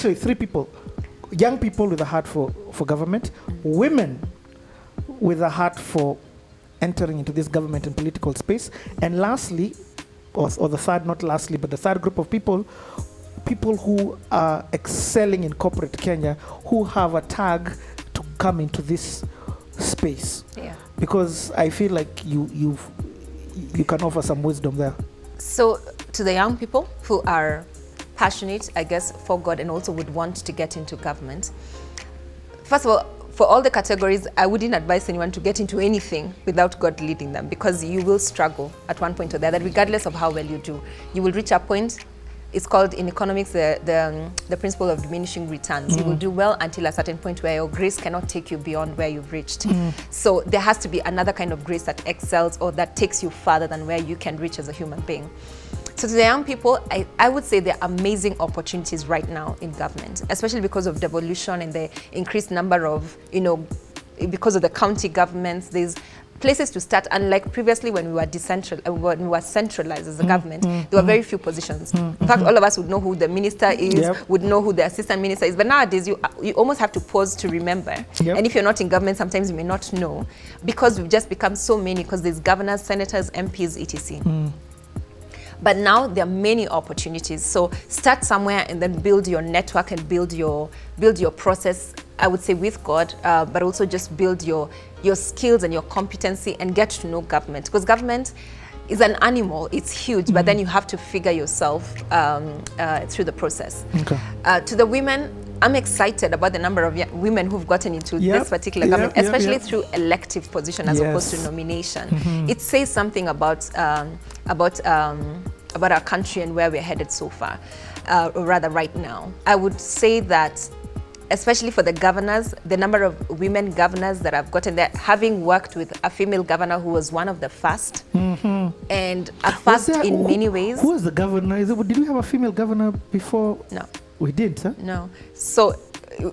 actually 3 people. Young people with a heart for government, women with a heart for entering into this government and political space, and lastly, or the third, not lastly, but the third group of people who are excelling in corporate Kenya, who have a tag to come into this space. Yeah. Because I feel like you can offer some wisdom there. So to the young people who are passionate, I guess, for God and also would want to get into government, first of all, for all the categories, I wouldn't advise anyone to get into anything without God leading them, because you will struggle at one point or the other, regardless of how well you do. You will reach a point, it's called in economics the principle of diminishing returns. You will do well until a certain point where your grace cannot take you beyond where you've reached. So there has to be another kind of grace that excels or that takes you further than where you can reach as a human being. So to the young people, I would say there are amazing opportunities right now in government, especially because of devolution and the increased number of, because of the county governments, there's places to start. Unlike previously when we were centralized as a government, there were very few positions. In fact, all of us would know who the minister is, would know who the assistant minister is. But nowadays, you almost have to pause to remember. And if you're not in government, sometimes you may not know, because we've just become so many, because there's governors, senators, MPs, etc. But now there are many opportunities. So start somewhere and then build your network and build your process, I would say, with God, but also just build your skills and your competency and get to know government. Because government is an animal, it's huge, but then you have to figure yourself through the process. To the women, I'm excited about the number of women who've gotten into this particular government, especially through elective position as opposed to nomination. It says something about our country and where we're headed so far, or rather right now. I would say that, especially for the governors, the number of women governors that I've gotten there, having worked with a female governor who was one of the first, and a first in many ways. Who was the governor? Did we have a female governor before? No. We didn't, huh? No. So,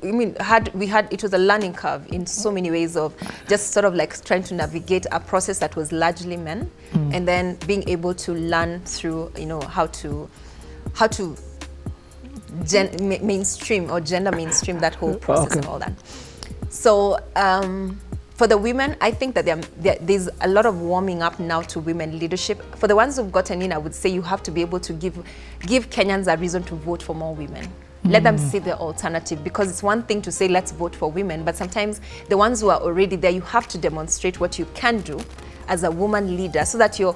I mean, it was a learning curve in so many ways of just sort of like trying to navigate a process that was largely men, and then being able to learn through, how to mainstream or gender mainstream that whole process and all that. So for the women, I think that there's a lot of warming up now to women leadership. For the ones who've gotten in, I would say you have to be able to give Kenyans a reason to vote for more women. Let them see the alternative, because it's one thing to say let's vote for women, but sometimes the ones who are already there, you have to demonstrate what you can do as a woman leader, so that your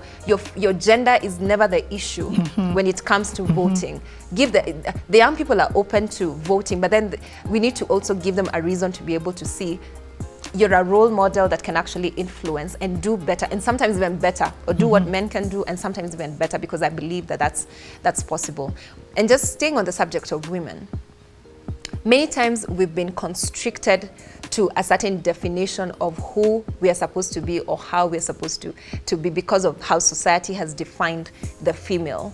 gender is never the issue when it comes to voting. The young people are open to voting, but then we need to also give them a reason to be able to see you're a role model that can actually influence and do better, and sometimes even better, or do what men can do, and sometimes even better, because I believe that that's possible. And just staying on the subject of women, many times we've been constricted to a certain definition of who we are supposed to be or how we're supposed to be, because of how society has defined the female.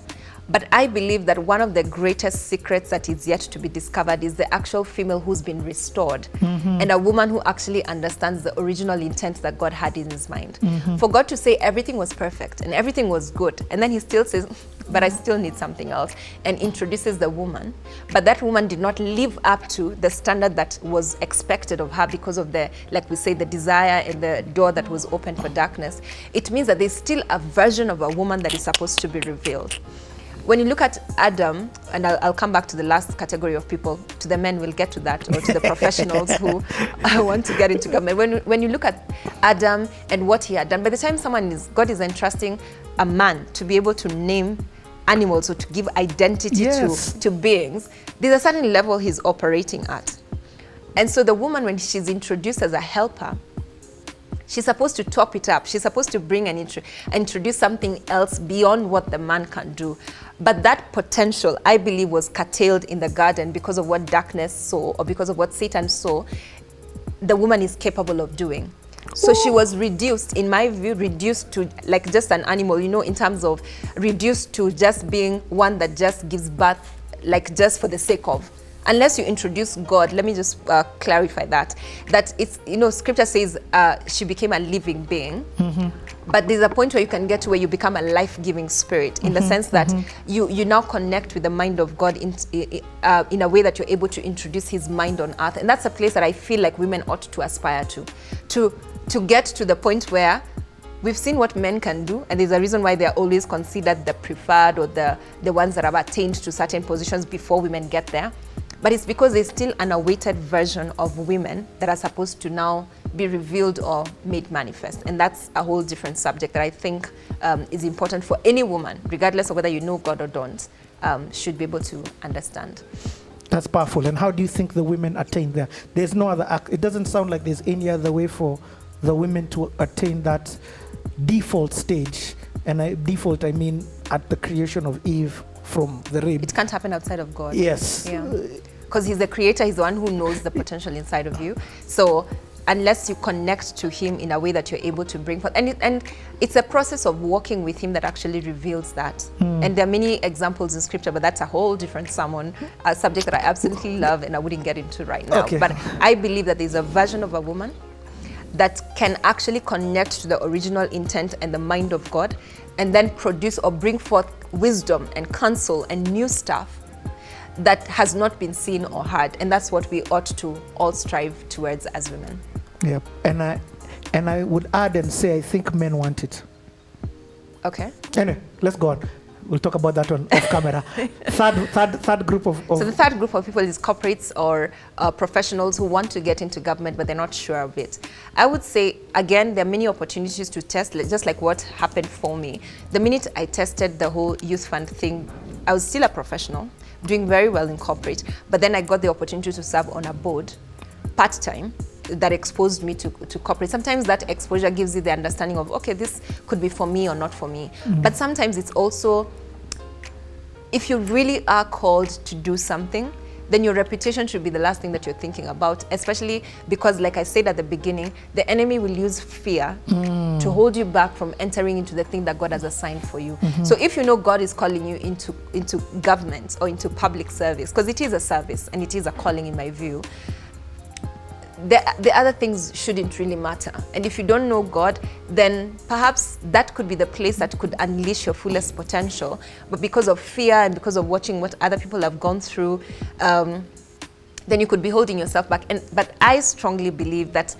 But I believe that one of the greatest secrets that is yet to be discovered is the actual female who's been restored, and a woman who actually understands the original intent that God had in his mind. For God to say everything was perfect and everything was good, and then he still says, but I still need something else, and introduces the woman. But that woman did not live up to the standard that was expected of her because of the, like we say, the desire and the door that was open for darkness. It means that there's still a version of a woman that is supposed to be revealed. When you look at Adam, and I'll come back to the last category of people, to the men, we'll get to that, or to the professionals who want to get into government. When you look at Adam and what he had done, by the time God is entrusting a man to be able to name animals or to give identity to beings, there's a certain level he's operating at. And so the woman, when she's introduced as a helper, she's supposed to top it up. She's supposed to bring and introduce something else beyond what the man can do. But that potential, I believe, was curtailed in the garden because of what darkness saw, or because of what Satan saw the woman is capable of doing. So she was reduced, in my view, reduced to like just an animal, in terms of reduced to just being one that just gives birth, like just for the sake of. Unless you introduce God, let me just clarify that it's, scripture says she became a living being. But there's a point where you can get to where you become a life-giving spirit, in the sense that you now connect with the mind of God in a way that you're able to introduce his mind on earth. And that's a place that I feel like women ought to aspire to get to the point where we've seen what men can do, and there's a reason why they're always considered the preferred or the ones that have attained to certain positions before women get there. But it's because there's still an awaited version of women that are supposed to now be revealed or made manifest. And that's a whole different subject that I think is important for any woman, regardless of whether you know God or don't, should be able to understand. That's powerful. And how do you think the women attain there? There's no other it doesn't sound like there's any other way for the women to attain that default stage. And default, I mean at the creation of Eve from the rib. It can't happen outside of God. Yes. Yeah. Because he's the creator, he's the one who knows the potential inside of you. So unless you connect to him in a way that you're able to bring forth, and it's a process of walking with him that actually reveals that. And there are many examples in scripture, but that's a whole different sermon, a subject that I absolutely love and I wouldn't get into right now. Okay. But I believe that there's a version of a woman that can actually connect to the original intent and the mind of God, and then produce or bring forth wisdom and counsel and new stuff that has not been seen or heard. And that's what we ought to all strive towards as women. Yeah. And I would add and say I think men want it. Okay. Anyway, let's go on. We'll talk about that on off camera. Third group of So the third group of people is corporates or professionals who want to get into government, but they're not sure of it. I would say, again, there are many opportunities to test, just like what happened for me. The minute I tested the whole youth fund thing, I was still a professional, doing very well in corporate, but then I got the opportunity to serve on a board, part-time, that exposed me to corporate. Sometimes that exposure gives you the understanding of, okay, this could be for me or not for me. But sometimes it's also, if you really are called to do something, then your reputation should be the last thing that you're thinking about, especially because, like I said at the beginning, the enemy will use fear to hold you back from entering into the thing that God has assigned for you. So if you know God is calling you into government or into public service, because it is a service and it is a calling in my view, the other things shouldn't really matter. And if you don't know God, then perhaps that could be the place that could unleash your fullest potential. But because of fear and because of watching what other people have gone through, then you could be holding yourself back. But I strongly believe that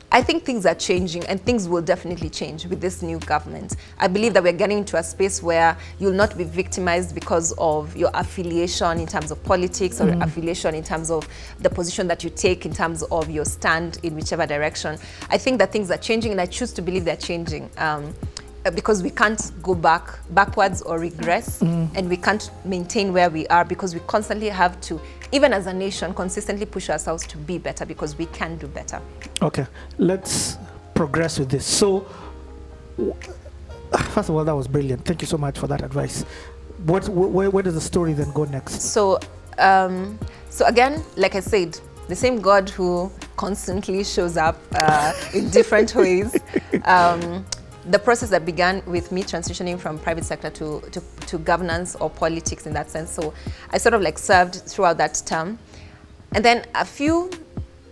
I think things are changing, and things will definitely change with this new government. I believe that we're getting into a space where you'll not be victimized because of your affiliation in terms of politics or affiliation in terms of the position that you take in terms of your stand in whichever direction. I think that things are changing, and I choose to believe they're changing. Because we can't go backwards or regress, and we can't maintain where we are, because we constantly have to, even as a nation, consistently push ourselves to be better, because we can do better. Okay, let's progress with this. So, first of all, that was brilliant. Thank you so much for that advice. Where does the story then go next? So again, like I said, the same God who constantly shows up in different ways. The process that began with me transitioning from private sector to governance or politics in that sense. So I sort of like served throughout that term. And then a few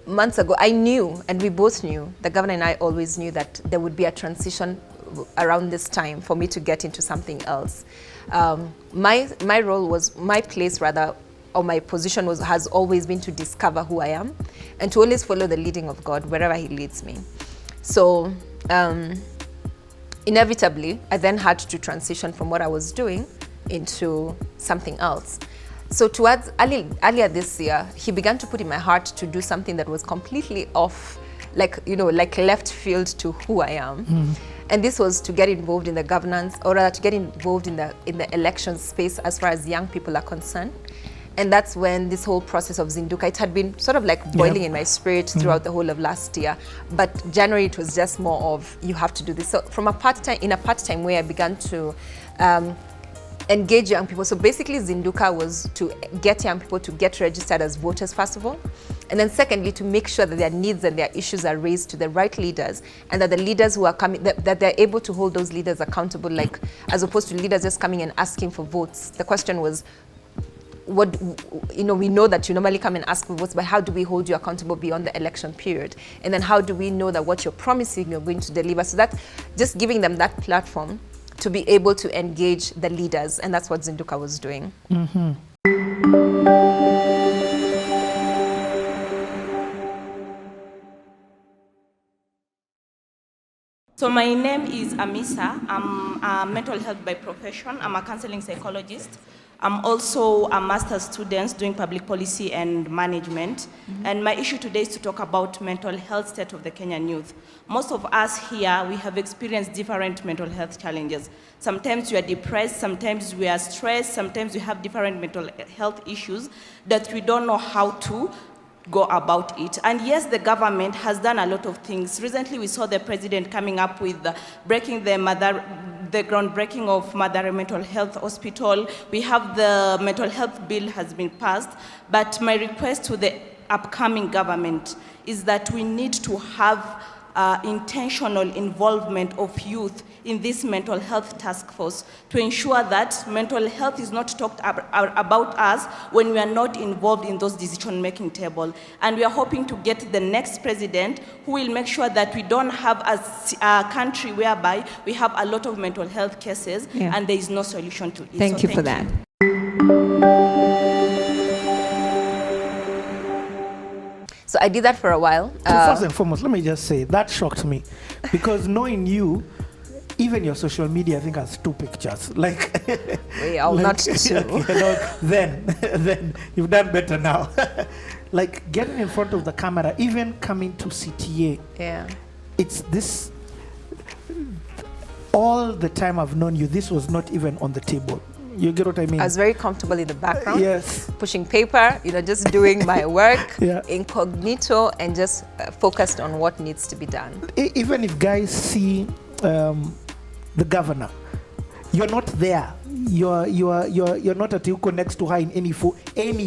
months ago, I knew, and we both knew, the governor and I always knew, that there would be a transition around this time for me to get into something else. My role was, my place rather, or my position has always been to discover who I am and to always follow the leading of God wherever he leads me. So, inevitably, I then had to transition from what I was doing into something else. So towards earlier this year, he began to put in my heart to do something that was completely off, like left field to who I am. And this was to get involved in the governance, or rather to get involved in the election space as far as young people are concerned. And that's when this whole process of Zinduka, it had been sort of like boiling in my spirit throughout the whole of last year. But January, it was just more of, you have to do this. So from in a part-time way, I began to engage young people. So basically, Zinduka was to get young people to get registered as voters, first of all. And then secondly, to make sure that their needs and their issues are raised to the right leaders, and that the leaders who are coming, that they're able to hold those leaders accountable, like, as opposed to leaders just coming and asking for votes. The question was, we know that you normally come and ask for votes, but how do we hold you accountable beyond the election period? And then how do we know that what you're promising you're going to deliver? So that just giving them that platform to be able to engage the leaders, and that's what Zinduka was doing. So my name is Amisa. I'm a mental health by profession. I'm a counseling psychologist. I'm also a master's student doing public policy and management. And my issue today is to talk about mental health state of the Kenyan youth. Most of us here, we have experienced different mental health challenges. Sometimes we are depressed, sometimes we are stressed, sometimes we have different mental health issues that we don't know how to go about it. And yes, the government has done a lot of things. Recently, we saw the president coming up with breaking the groundbreaking of Madare Mental Health Hospital. We have the mental health bill has been passed. But my request to the upcoming government is that we need to have intentional involvement of youth in this mental health task force to ensure that mental health is not talked about us when we are not involved in those decision-making table. And we are hoping to get the next president who will make sure that we don't have a country whereby we have a lot of mental health cases and there is no solution to it. Thank you for that. So I did that for a while. So first and foremost, let me just say, that shocked me. Because knowing you, even your social media, I think, has 2 pictures. Like, well, not 2. Then you've done better now. Like, getting in front of the camera, even coming to CTA. Yeah. It's this, all the time I've known you, this was not even on the table. You get what I mean? I was very comfortable in the background. Yes. Pushing paper, just doing my work Yeah. incognito and just focused on what needs to be done. Even if guys see the governor, you're not there. You're not at Yuko next to her in any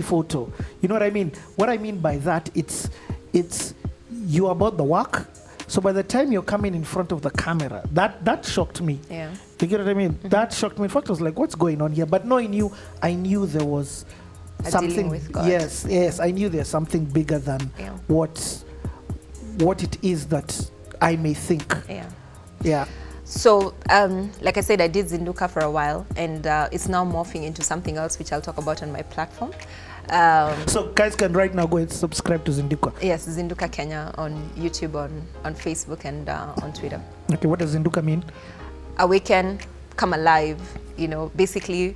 photo. You know what I mean? What I mean by that, it's you're about the work. So by the time you're coming in front of the camera, that shocked me. Yeah. You get what I mean? That shocked me. In fact, I was like, what's going on here? But knowing you, I knew there was something. Dealing with God. Yes. I knew there's something bigger than what it is that I may think. Yeah. So, like I said, I did Zinduka for a while, and it's now morphing into something else, which I'll talk about on my platform. So guys can right now go and subscribe to Zinduka. Yes, Zinduka Kenya on YouTube, on Facebook, and on Twitter. Okay, what does Zinduka mean? Awaken, come alive. Basically,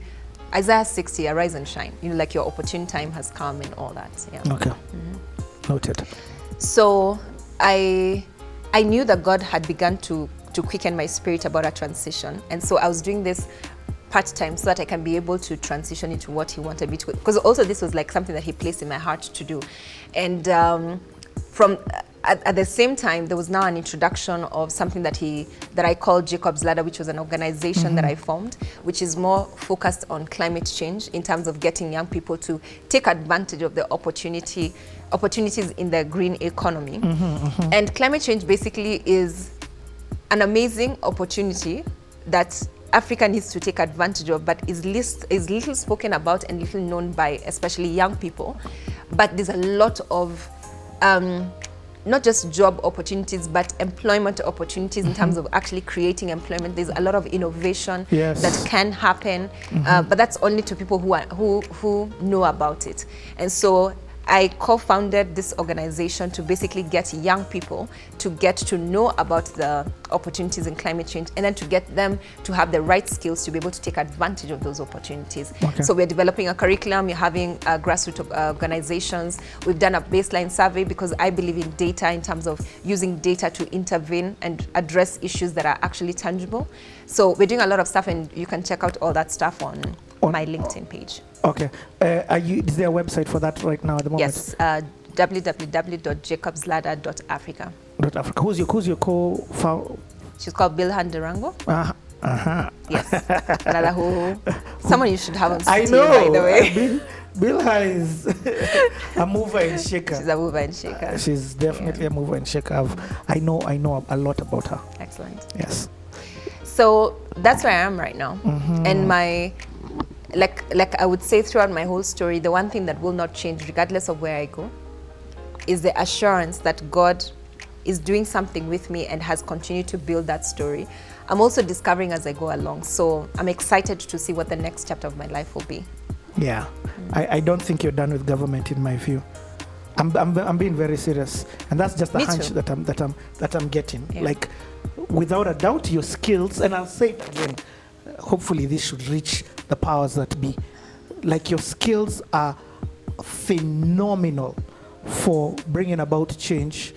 Isaiah 60, arise and shine. Like your opportune time has come and all that. Yeah. Okay. Noted. So I knew that God had begun to quicken my spirit about a transition, and so I was doing this part-time so that I can be able to transition into what he wanted me to, because also this was like something that he placed in my heart to do. And at the same time, there was now an introduction of something that I called Jacob's Ladder, which was an organization that I formed, which is more focused on climate change in terms of getting young people to take advantage of the opportunities in the green economy. And climate change basically is an amazing opportunity that Africa needs to take advantage of, but is little spoken about and little known by especially young people. But there's a lot of not just job opportunities, but employment opportunities in terms of actually creating employment. There's a lot of innovation that can happen, but that's only to people who know about it. And so I co-founded this organization to basically get young people to get to know about the opportunities in climate change, and then to get them to have the right skills to be able to take advantage of those opportunities. So we're developing a curriculum, we're having grassroots organizations. We've done a baseline survey because I believe in data in terms of using data to intervene and address issues that are actually tangible. So we're doing a lot of stuff, and you can check out all that stuff on my LinkedIn page. Okay. Is there a website for that right now at the moment? Yes, www.jacobsladder.africa. Africa. Who's your co-founder? She's called Bilhan Durango. Yes. Someone you should have on CTA, I know. By the way. Bilhan is a mover and shaker. She's a mover and shaker. She's definitely a mover and shaker. I know a lot about her. Excellent. Yes. So that's where I am right now. And like I would say throughout my whole story, the one thing that will not change regardless of where I go is the assurance that God is doing something with me and has continued to build that story. I'm also discovering as I go along. So I'm excited to see what the next chapter of my life will be. Yeah, I don't think you're done with government in my view. I'm being very serious, and that's just the Me hunch too. that I'm getting. Yeah. Like, without a doubt, your skills, and I'll say it again. Hopefully, this should reach the powers that be. Like, your skills are phenomenal for bringing about change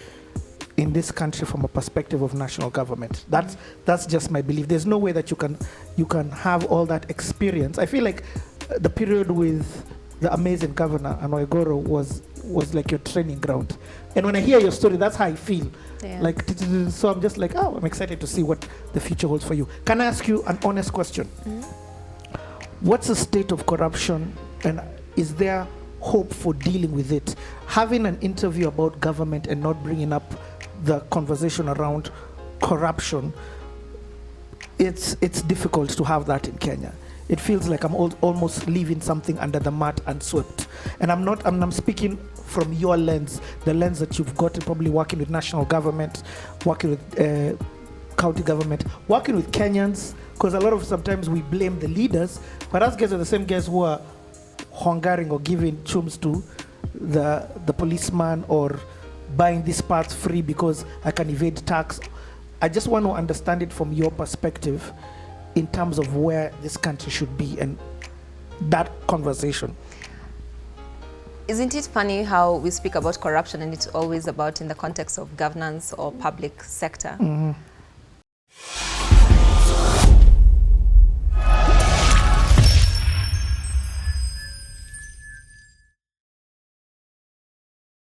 in this country from a perspective of national government. That's just my belief. There's no way that you can have all that experience. I feel like the period with the amazing governor Anoigoro was like your training ground. And when I hear your story, that's how I feel. Yeah. Like, so I'm just like, oh, I'm excited to see what the future holds for you. Can I ask you an honest question? What's the state of corruption, and is there hope for dealing with it? Having an interview about government and not bringing up the conversation around corruption, it's difficult to have that in Kenya. It feels like I'm almost leaving something under the mat unswept. And I'm speaking from your lens, the lens that you've got, probably working with national government, working with county government, working with Kenyans, because a lot of sometimes we blame the leaders, but us guys are the same guys who are hungering or giving chums to the policeman, or buying these parts free because I can evade tax. I just want to understand it from your perspective in terms of where this country should be and that conversation. Isn't it funny how we speak about corruption and it's always about in the context of governance or public sector?